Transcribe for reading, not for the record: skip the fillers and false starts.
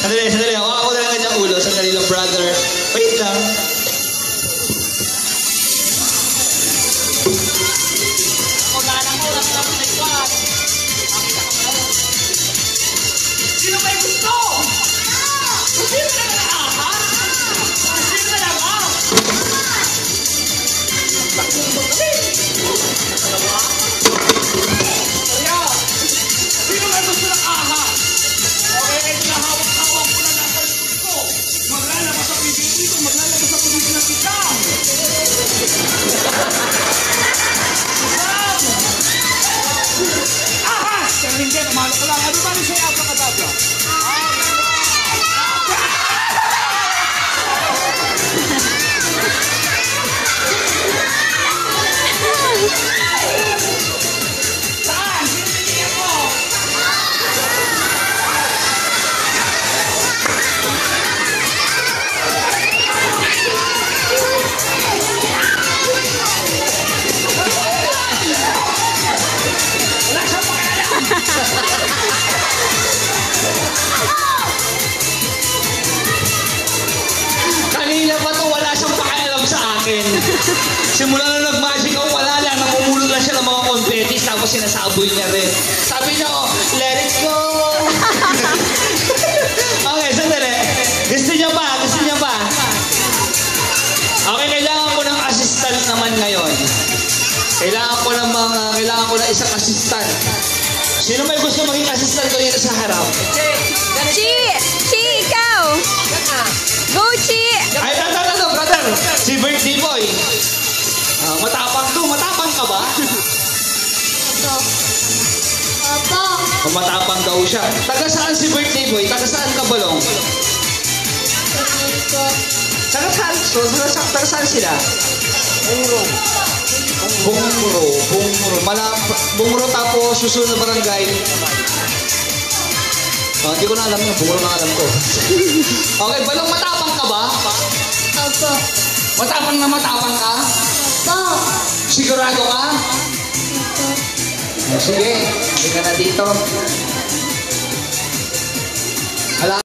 Sandali. Ako na lang kanyang ulo. Sandali lang, brother. Wait lang. Sino may gusto? Sino na aha? Sino na lang ah? Sino may gusto ng aha? Okay, nahawak-hawak ko na nasa gusto. Maglalabas sa bibig dito, maglalabas sa bibig na kita. Aha! Pero hindi, pamalo ko lang. Ano ba rin sa'yo ang pagkadabla? Saan? Sinibigyan mo? Wala siyang pakialam! Kanina pa to, wala siyang pakialam sa akin. Simula na nag-magic ako, wala lang. Namumulog lang siya ng mga confettis, tapos sinasaboy niya rin. Sabi niya, oh, let it go! Okay, sandali. Gusto niya pa. Okay, kailangan ko ng assistant naman ngayon. Kailangan ko ng isang assistant. Sino may gusto maging assistant ko dito sa harap? Chi, ikaw! Go, Chi! Ay, brother! Si birthday boy. Matapang to. Matapang ka ba? Opo. Matapang daw siya. Taga saan si birthday boy? Taga saan ka, Balong? Taga saan sila? Bungro. Bungro tapos susunod na barangay. Hindi ko na alam yun. Bungro na alam ko. Okay, Balong, matapang ka ba? Opo. Matapang ka? Opo. Sigurado ka? Opo. Sige, hindi ka na dito.